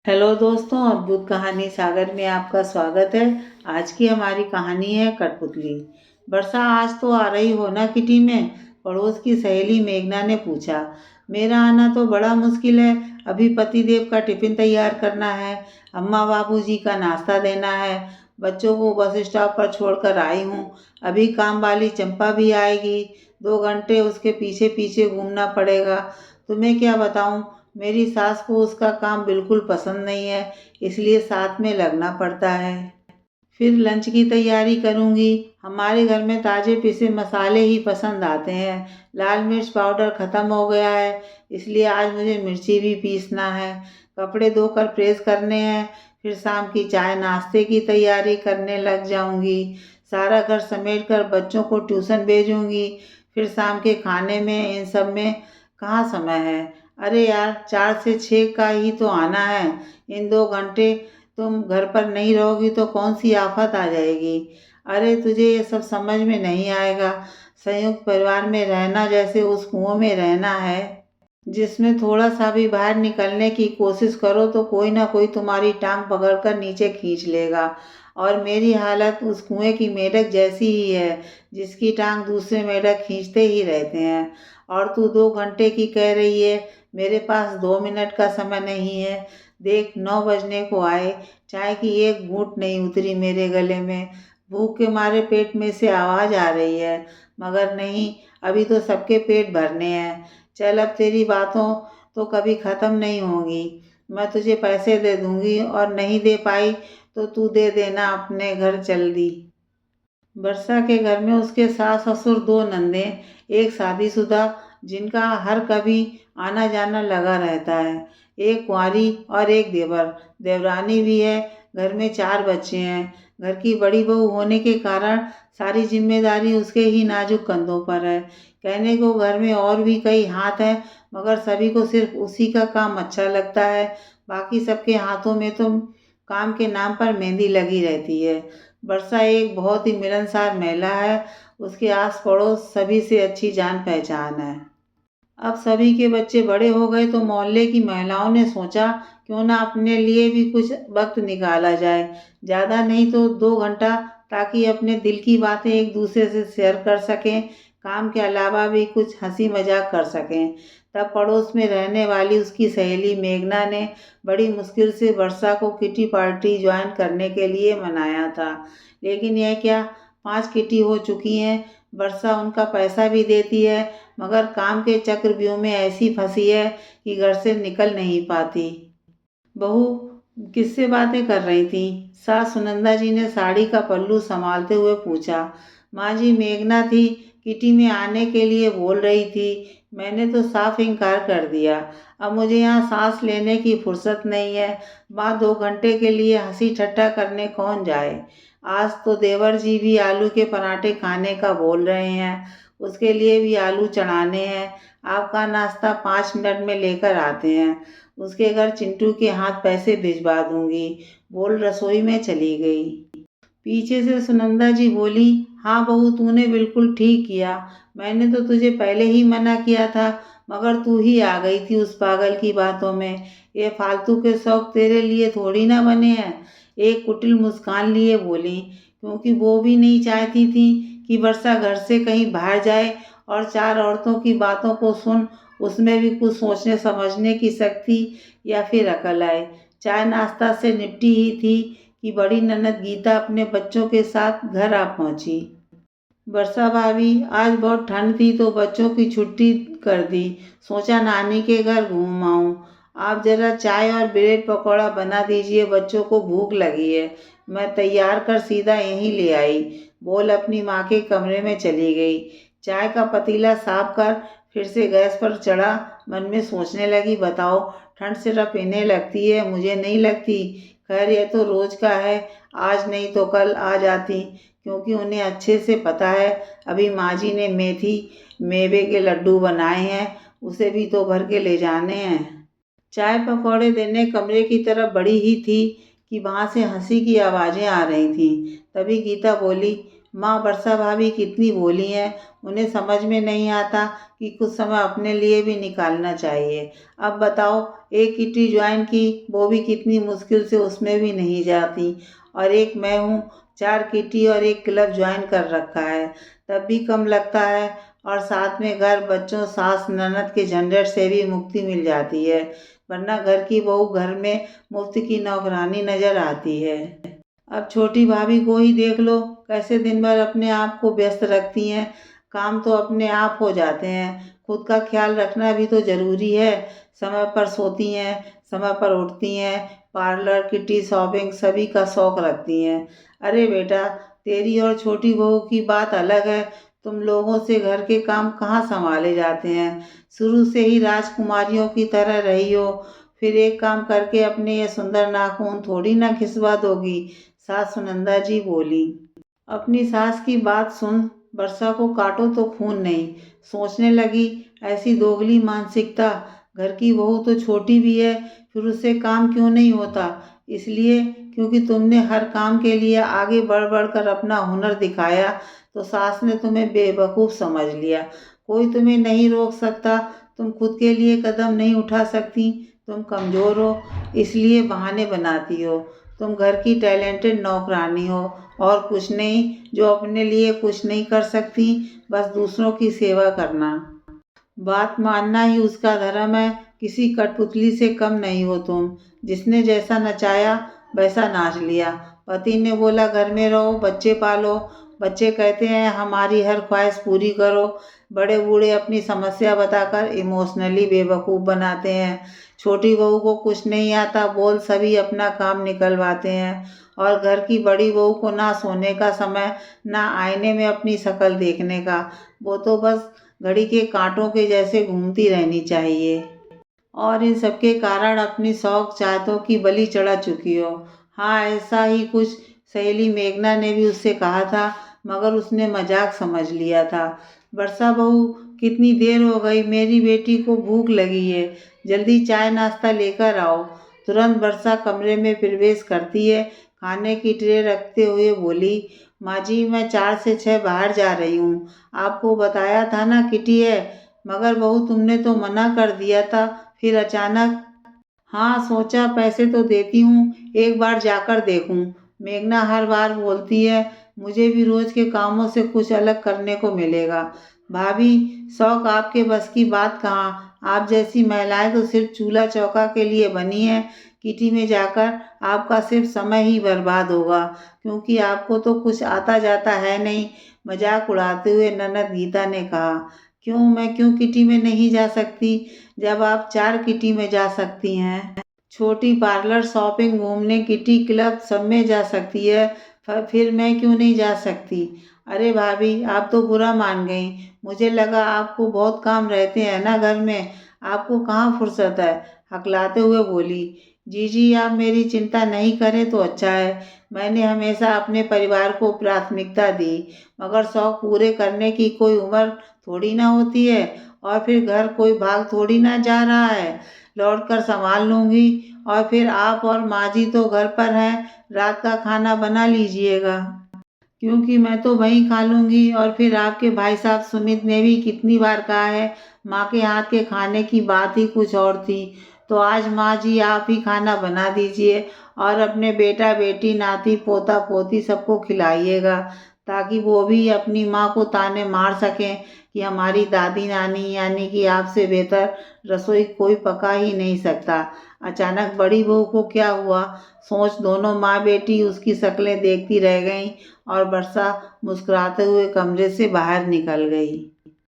Hello दोस्तों, अद्भुत कहानी सागर में आपका स्वागत है। आज की हमारी कहानी है कठपुतली। वर्षा, आज तो आ रही हो ना किटी में? पड़ोस की सहेली मेघना ने पूछा। मेरा आना तो बड़ा मुश्किल है। अभी पतिदेव का टिफिन तैयार करना है, अम्मा बाबूजी का नाश्ता देना है, बच्चों को बस स्टॉप पर छोड़कर आई हूँ। अभी काम वाली चंपा भी आएगी, 2 घंटे उसके पीछे पीछे घूमना पड़ेगा। तुम्हें क्या बताऊँ, मेरी सास को उसका काम बिल्कुल पसंद नहीं है, इसलिए साथ में लगना पड़ता है। फिर लंच की तैयारी करूंगी। हमारे घर में ताजे पिसे मसाले ही पसंद आते हैं। लाल मिर्च पाउडर ख़त्म हो गया है, इसलिए आज मुझे मिर्ची भी पीसना है। कपड़े धोकर प्रेस करने हैं। फिर शाम की चाय नाश्ते की तैयारी करने लग जाऊंगी। सारा घर समेट कर बच्चों को ट्यूशन भेजूंगी। फिर शाम के खाने में इन सब में कहाँ समय है। अरे यार, 4 से 6 का ही तो आना है। इन 2 घंटे तुम घर पर नहीं रहोगी तो कौन सी आफत आ जाएगी। अरे तुझे ये सब समझ में नहीं आएगा। संयुक्त परिवार में रहना जैसे उस कुओं में रहना है, जिसमें थोड़ा सा भी बाहर निकलने की कोशिश करो तो कोई ना कोई तुम्हारी टांग पकड़कर नीचे खींच लेगा। और मेरी हालत उस कुएं की मेढक जैसी ही है, जिसकी टांग दूसरे मेढक खींचते ही रहते हैं। और तू 2 घंटे की कह रही है, मेरे पास 2 मिनट का समय नहीं है। देख, 9 बजने को आए, चाय की एक घूंट नहीं उतरी मेरे गले में। भूख के मारे पेट में से आवाज़ आ रही है, मगर नहीं, अभी तो सबके पेट भरने हैं। चल, अब तेरी बातों तो कभी ख़त्म नहीं होंगी। मैं तुझे पैसे दे दूंगी और नहीं दे पाई तो तू दे देना अपने घर जल्दी। वर्षा के घर में उसके सास ससुर, 2 नंदे, एक शादीशुदा जिनका हर कभी आना जाना लगा रहता है, एक कुंवारी और एक देवर, देवरानी भी है। घर में 4 बच्चे हैं। घर की बड़ी बहू होने के कारण सारी जिम्मेदारी उसके ही नाजुक कंधों पर है। कहने को घर में और भी कई हाथ हैं, मगर सभी को सिर्फ उसी का काम अच्छा लगता है। बाकी सबके हाथों में तो काम के नाम पर मेहंदी लगी रहती है। वर्षा एक बहुत ही मिलनसार महिला है। उसके आस पड़ोस सभी से अच्छी जान पहचान है। अब सभी के बच्चे बड़े हो गए तो मोहल्ले की महिलाओं ने सोचा, क्यों ना अपने लिए भी कुछ वक्त निकाला जाए। ज़्यादा नहीं तो 2 घंटा, ताकि अपने दिल की बातें एक दूसरे से शेयर कर सकें, काम के अलावा भी कुछ हंसी मजाक कर सकें। तब पड़ोस में रहने वाली उसकी सहेली मेघना ने बड़ी मुश्किल से वर्षा को किटी पार्टी ज्वाइन करने के लिए मनाया था। लेकिन यह क्या, 5 किटी हो चुकी हैं। वर्षा उनका पैसा भी देती है, मगर काम के चक्रव्यूह में ऐसी फंसी है कि घर से निकल नहीं पाती। बहू किससे बातें कर रही थी? सास सुनंदा जी ने साड़ी का पल्लू संभालते हुए पूछा। माँ जी, मेघना थी, किटी में आने के लिए बोल रही थी। मैंने तो साफ इनकार कर दिया। अब मुझे यहाँ सांस लेने की फुर्सत नहीं है। माँ, 2 घंटे के लिए हंसी ठट्ठा करने कौन जाए। आज तो देवर जी भी आलू के पराठे खाने का बोल रहे हैं, उसके लिए भी आलू चढ़ाने हैं। आपका नाश्ता 5 मिनट में लेकर आते हैं। उसके घर चिंटू के हाथ पैसे भिजवा दूंगी, बोल रसोई में चली गई। पीछे से सुनंदा जी बोली, हाँ बहू, तूने बिल्कुल ठीक किया। मैंने तो तुझे पहले ही मना किया था, मगर तू ही आ गई थी उस पागल की बातों में। ये फालतू के शौक तेरे लिए थोड़ी ना बने हैं। एक कुटिल मुस्कान लिए बोली, क्योंकि वो भी नहीं चाहती थी कि वर्षा घर से कहीं बाहर जाए और 4 औरतों की बातों को सुन उसमें भी कुछ सोचने समझने की शक्ति या फिर अकल आए। चाय नाश्ता से निपटी ही थी कि बड़ी ननद गीता अपने बच्चों के साथ घर आ पहुंची। वर्षा भाभी, आज बहुत ठंड थी तो बच्चों की छुट्टी कर दी। सोचा नानी के घर घूम आऊं। आप जरा चाय और ब्रेड पकौड़ा बना दीजिए, बच्चों को भूख लगी है। मैं तैयार कर सीधा यहीं ले आई, बोल अपनी माँ के कमरे में चली गई। चाय का पतीला साफ कर फिर से गैस पर चढ़ा। मन में सोचने लगी, बताओ, ठंड सिर्फ इन्हें लगती है, मुझे नहीं लगती। खैर, यह तो रोज का है, आज नहीं तो कल आ जाती, क्योंकि उन्हें अच्छे से पता है अभी माँ जी ने मेथी मेवे के लड्डू बनाए हैं, उसे भी तो भर के ले जाने हैं। चाय पकौड़े देने कमरे की तरफ बढ़ी ही थी कि वहाँ से हंसी की आवाज़ें आ रही थीं। तभी गीता बोली, माँ वर्षा भाभी कितनी भोली हैं, उन्हें समझ में नहीं आता कि कुछ समय अपने लिए भी निकालना चाहिए। अब बताओ, एक किटी ज्वाइन की, वो भी कितनी मुश्किल से, उसमें भी नहीं जाती। और एक मैं हूँ, 4 किटी और एक क्लब ज्वाइन कर रखा है, तब भी कम लगता है। और साथ में घर, बच्चों, सास ननद के झंझट से भी मुक्ति मिल जाती है, वरना घर की बहू घर में मुफ्त की नौकरानी नजर आती है। अब छोटी भाभी को ही देख लो, कैसे दिन भर अपने आप को व्यस्त रखती हैं। काम तो अपने आप हो जाते हैं, खुद का ख्याल रखना भी तो जरूरी है। समय पर सोती हैं, समय पर उठती हैं, पार्लर, किटी, शॉपिंग सभी का शौक रखती हैं। अरे बेटा, तेरी और छोटी बहू की बात अलग है। तुम लोगों से घर के काम कहाँ संभाले जाते हैं। शुरू से ही राजकुमारियों की तरह रही हो, फिर एक काम करके अपने ये सुंदर नाखून थोड़ी ना घिसवा दोगी। सास सुनंदा जी बोली। अपनी सास की बात सुन, वर्षा को काटो तो खून नहीं। सोचने लगी, ऐसी दोगली मानसिकता। घर की बहू तो छोटी भी है, फिर उससे काम क्यों नहीं होता। इसलिए क्योंकि तुमने हर काम के लिए आगे बढ़ बढ़ कर अपना हुनर दिखाया, तो सास ने तुम्हें बेवकूफ़ समझ लिया। कोई तुम्हें नहीं रोक सकता, तुम खुद के लिए कदम नहीं उठा सकती। तुम कमज़ोर हो, इसलिए बहाने बनाती हो। तुम घर की टैलेंटेड नौकरानी हो और कुछ नहीं, जो अपने लिए कुछ नहीं कर सकती, बस दूसरों की सेवा करना। बात मानना ही उसका धर्म है। किसी कठपुतली से कम नहीं हो तुम। जिसने जैसा नचाया वैसा नाच लिया। पति ने बोला घर में रहो, बच्चे पालो। बच्चे कहते हैं हमारी हर ख्वाहिश पूरी करो। बड़े बूढ़े अपनी समस्या बताकर इमोशनली बेवकूफ़ बनाते हैं। छोटी बहू को कुछ नहीं आता, बोल सभी अपना काम निकलवाते हैं। और घर की बड़ी बहू को ना सोने का समय, ना आईने में अपनी शक्ल देखने का। वो तो बस घड़ी के कांटों के जैसे घूमती रहनी चाहिए। और इन सबके कारण अपनी शौक चाहतों की बलि चढ़ा चुकी हो। हाँ, ऐसा ही कुछ सहेली मेघना ने भी उससे कहा था, मगर उसने मजाक समझ लिया था। वर्षा बहू, कितनी देर हो गई, मेरी बेटी को भूख लगी है, जल्दी चाय नाश्ता लेकर आओ। तुरंत वर्षा कमरे में प्रवेश करती है, खाने की ट्रे रखते हुए बोली, माँ जी मैं 4 से 6 बाहर जा रही हूँ। आपको बताया था ना किटी है, मगर बहू तुमने तो मना कर दिया था, फिर अचानक। हाँ, सोचा पैसे तो देती हूँ, एक बार जाकर देखूँ। मेघना हर बार बोलती है, मुझे भी रोज के कामों से कुछ अलग करने को मिलेगा। भाभी, शौक आपके बस की बात कहाँ। आप जैसी महिलाएं तो सिर्फ चूल्हा चौका के लिए बनी है। किटी में जाकर आपका सिर्फ समय ही बर्बाद होगा, क्योंकि आपको तो कुछ आता जाता है नहीं। मजाक उड़ाते हुए ननद गीता ने कहा, क्यों, मैं क्यों किटी में नहीं जा सकती, जब आप 4 किटी में जा सकती हैं। छोटी पार्लर, शॉपिंग, घूमने, किटी, क्लब सब में जा सकती है, फिर मैं क्यों नहीं जा सकती। अरे भाभी, आप तो बुरा मान गई। मुझे लगा आपको बहुत काम रहते हैं ना घर में, आपको कहाँ फुर्सत है। हकलाते हुए बोली, जी आप मेरी चिंता नहीं करें तो अच्छा है। मैंने हमेशा अपने परिवार को प्राथमिकता दी, मगर शौक पूरे करने की कोई उम्र थोड़ी ना होती है। और फिर घर कोई भाग थोड़ी ना जा रहा है, लौट कर संभाल लूँगी। और फिर आप और माँ जी तो घर पर हैं, रात का खाना बना लीजिएगा, क्योंकि मैं तो वहीं खा लूँगी। और फिर आपके भाई साहब सुमित ने भी कितनी बार कहा है, माँ के हाथ के खाने की बात ही कुछ और थी। तो आज माँ जी आप ही खाना बना दीजिए और अपने बेटा बेटी, नाती पोता पोती सबको खिलाइएगा, ताकि वो भी अपनी माँ को ताने मार सकें कि हमारी दादी नानी यानी कि आपसे बेहतर रसोई कोई पका ही नहीं सकता। अचानक बड़ी बहू को क्या हुआ, सोच दोनों माँ बेटी उसकी शक्लें देखती रह गईं और वर्षा मुस्कुराते हुए कमरे से बाहर निकल गई।